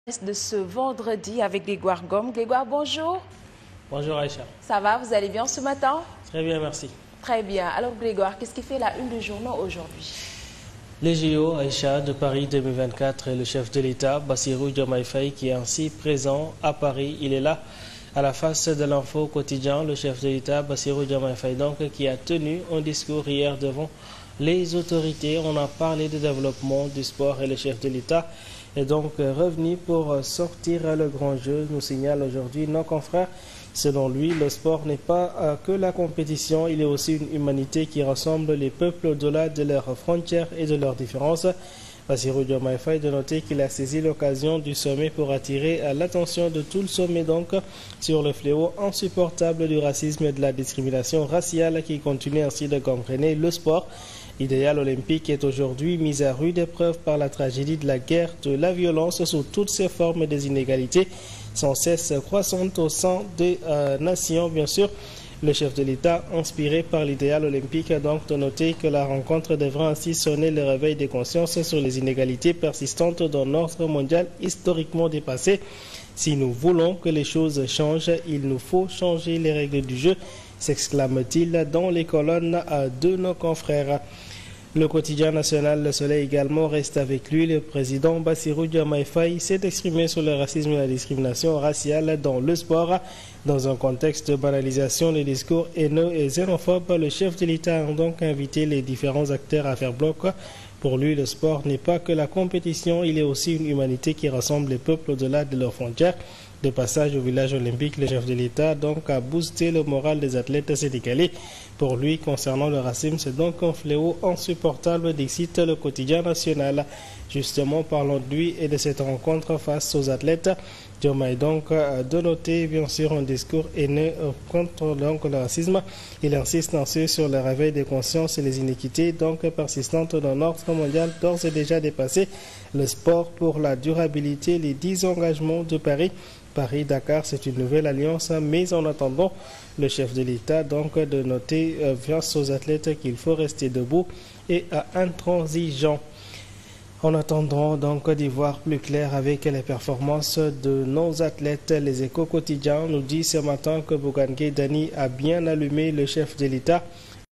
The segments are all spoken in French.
De ce vendredi avec Grégoire Gomme. Grégoire, bonjour. Bonjour Aïcha. Ça va, vous allez bien ce matin? Très bien, merci. Très bien. Alors Grégoire, qu'est-ce qui fait la une du journal aujourd'hui? Les JO Aïcha de Paris 2024 et le chef de l'État, Bassirou Diomaye Faye, qui est ainsi présent à Paris. Il est là à la face de l'info quotidien. Le chef de l'État, Bassirou Diomaye Faye, donc, qui a tenu un discours hier devant les autorités. On a parlé de développement du sport et le chef de l'État est donc revenu pour sortir le grand jeu, nous signale aujourd'hui nos confrères. Selon lui, le sport n'est pas que la compétition, il est aussi une humanité qui rassemble les peuples au-delà de leurs frontières et de leurs différences. Bassirou Diomaye Faye de noter qu'il a saisi l'occasion du sommet pour attirer l'attention de tout le sommet donc sur le fléau insupportable du racisme et de la discrimination raciale qui continue ainsi de gangréner le sport. L'idéal olympique est aujourd'hui mis à rude épreuve par la tragédie de la guerre, de la violence sous toutes ses formes et des inégalités sans cesse croissantes au sein des nations, bien sûr. Le chef de l'État, inspiré par l'idéal olympique, a donc de noter que la rencontre devra ainsi sonner le réveil des consciences sur les inégalités persistantes dans notre mondial historiquement dépassé. Si nous voulons que les choses changent, il nous faut changer les règles du jeu, s'exclame-t-il dans les colonnes de nos confrères. Le quotidien national Le Soleil également reste avec lui. Le président Bassirou Diomaye Faye s'est exprimé sur le racisme et la discrimination raciale dans le sport. Dans un contexte de banalisation des discours haineux et xénophobes, le chef de l'État a donc invité les différents acteurs à faire bloc. Pour lui, le sport n'est pas que la compétition, il est aussi une humanité qui rassemble les peuples au-delà de leurs frontières. De passage au village olympique, le chef de l'État donc a boosté le moral des athlètes sénégalais. Pour lui, concernant le racisme, c'est donc un fléau insupportable, décide le quotidien national. Justement, parlons de lui et de cette rencontre face aux athlètes. Diomaye donc de noter bien sûr un discours haineux contre donc, le racisme. Il insiste ainsi sur le réveil des consciences et les iniquités donc persistantes dans notre mondial d'ores et déjà dépassé. Le sport pour la durabilité, les 10 engagements de Paris. Paris-Dakar, c'est une nouvelle alliance, mais en attendant, le chef de l'État donc de noter face aux athlètes qu'il faut rester debout et intransigeant. En attendant donc d'y voir plus clair avec les performances de nos athlètes, les Échos quotidiens nous disent ce matin que Bougane Gueye Dany a bien allumé le chef de l'État.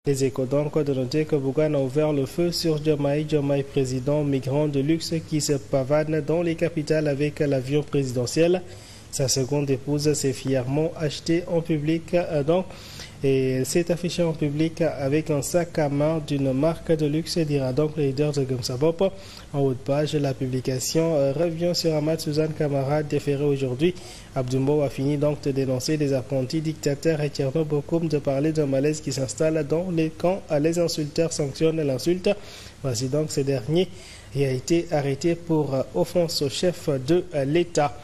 Les Échos donc de noter que Bougane a ouvert le feu sur Diomaye président migrant de luxe qui se pavane dans les capitales avec l'avion présidentiel. Sa seconde épouse s'est fièrement achetée en public et s'est affichée en public avec un sac à main d'une marque de luxe, dira donc le leader de Gumsabop. En haut de page, la publication revient sur Ahmad Suzanne Camara, déféré aujourd'hui. Abdoumbo a fini donc de dénoncer des apprentis dictateurs et Thierno Bokoum de parler d'un malaise qui s'installe dans les camps. Les insulteurs sanctionnent l'insulte. Voici donc ce dernier qui a été arrêté pour offense au chef de l'État.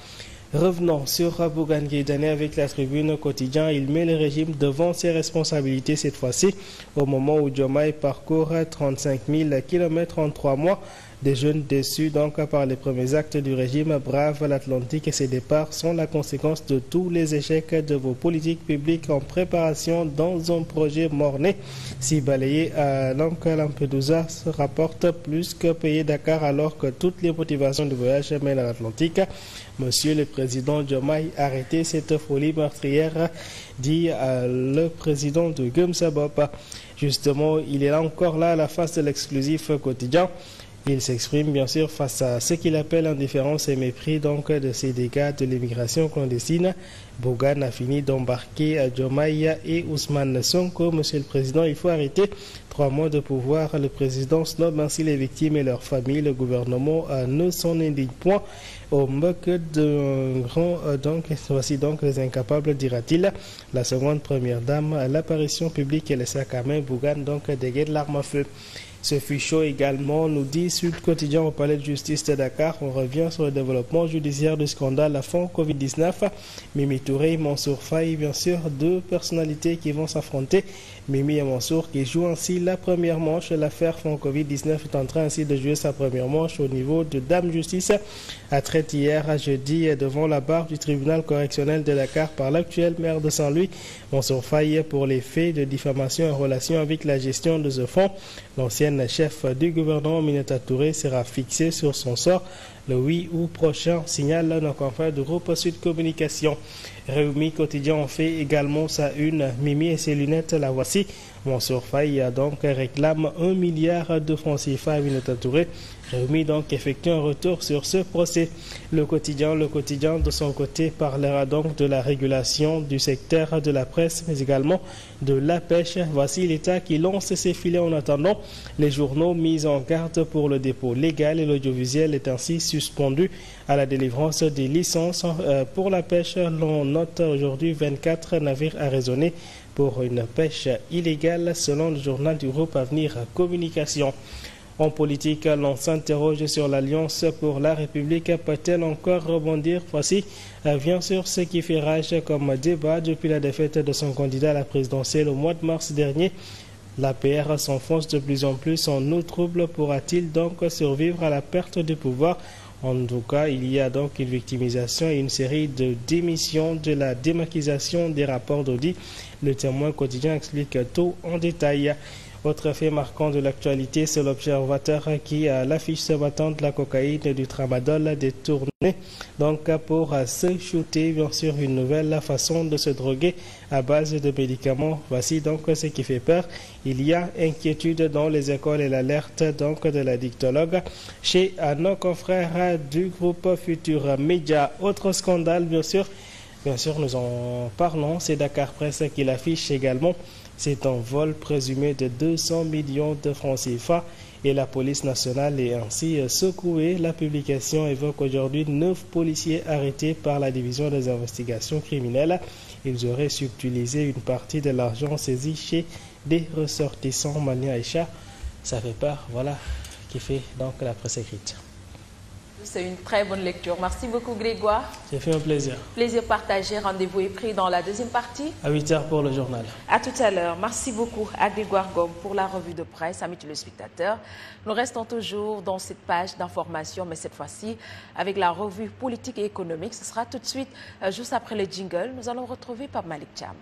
Revenons sur Bougane Gueye Dany avec la tribune quotidien. Il met le régime devant ses responsabilités cette fois-ci. Au moment où Diomaye parcourt 35 000 km en 3 mois, des jeunes déçus donc par les premiers actes du régime bravent l'Atlantique et ses départs sont la conséquence de tous les échecs de vos politiques publiques en préparation dans un projet mort-né. Si balayé à Lampedusa se rapporte plus que payer Dakar alors que toutes les motivations du voyage mènent à l'Atlantique. Monsieur le président Diomaye, arrêtez cette folie meurtrière, dit le président de Gumsabop. Justement, il est là encore là à la face de l'exclusif quotidien. Il s'exprime bien sûr face à ce qu'il appelle indifférence et mépris donc de ces dégâts de l'immigration clandestine. Bougane a fini d'embarquer Diomaye et Ousmane Sonko. Monsieur le Président, il faut arrêter. 3 mois de pouvoir, le président snob ainsi les victimes et leurs familles. Le gouvernement ne s'en indigne point. Au moque d'un grand, voici donc les incapables, dira-t-il. La seconde première dame, l'apparition publique et le sac à main, Bougane donc dégaine l'arme à feu. Ce fut chaud également, nous dit Sud Quotidien au palais de justice de Dakar. On revient sur le développement judiciaire du scandale à fond Covid-19. Mimi Touré et Mansour Faye, bien sûr, 2 personnalités qui vont s'affronter. Mimi et Mansour qui jouent ainsi la première manche. L'affaire fond Covid-19 est en train ainsi de jouer sa première manche au niveau de Dame Justice. À traite hier, jeudi, devant la barre du tribunal correctionnel de Dakar par l'actuel maire de Saint-Louis. Mansour Faye pour les faits de diffamation en relation avec la gestion de ce fonds. L'ancienne l'ancienne chef du gouvernement Aminata Touré sera fixée sur son sort le 8 août prochain, signale nos confrères du groupe Sud Communication. Rewmi Quotidien en fait également sa une. Mimi et ses lunettes, la voici. Mansour Faye donc réclame 1 milliard de francs CFA à Aminata Touré. Rewmi donc effectue un retour sur ce procès. Le quotidien de son côté parlera donc de la régulation du secteur de la presse, mais également de la pêche. Voici l'État qui lance ses filets en attendant. Les journaux mis en garde pour le dépôt légal et l'audiovisuel est ainsi suspendu à la délivrance des licences pour la pêche. L'on note aujourd'hui 24 navires arraisonnés pour une pêche illégale selon le journal du groupe Avenir Communication. En politique, l'on s'interroge sur l'Alliance pour la République. Peut-elle encore rebondir? Voici bien sûr ce qui fait rage comme débat depuis la défaite de son candidat à la présidentielle au mois de mars dernier. L'APR s'enfonce de plus en plus en eau trouble. Pourra-t-il donc survivre à la perte de pouvoir? En tout cas, il y a donc une victimisation et une série de démissions, de la démaquisation des rapports d'audit. Le Témoin quotidien explique tout en détail. Autre fait marquant de l'actualité, c'est l'Observateur qui a l'affiche ce matin de la cocaïne et du tramadol détourné. Donc pour se shooter, bien sûr, une nouvelle façon de se droguer à base de médicaments. Voici donc ce qui fait peur. Il y a inquiétude dans les écoles et l'alerte donc de la dictologue chez nos confrères du groupe Futur Média. Autre scandale, bien sûr, nous en parlons, c'est Dakar Presse qui l'affiche également. C'est un vol présumé de 200 millions de francs CFA et la police nationale est ainsi secouée. La publication évoque aujourd'hui 9 policiers arrêtés par la division des investigations criminelles. Ils auraient subtilisé une partie de l'argent saisi chez des ressortissants maliens. Aïcha, ça fait peur, voilà, qui fait donc la presse écrite. C'est une très bonne lecture. Merci beaucoup Grégoire. C'est fait un plaisir. Plaisir partagé. Rendez-vous est pris dans la deuxième partie. À 8h pour le journal. À tout à l'heure. Merci beaucoup à Grégoire Gomme pour la revue de presse. Amis téléspectateurs, nous restons toujours dans cette page d'information, mais cette fois-ci avec la revue politique et économique. Ce sera tout de suite, juste après le jingle. Nous allons retrouver Pape Malik Cham.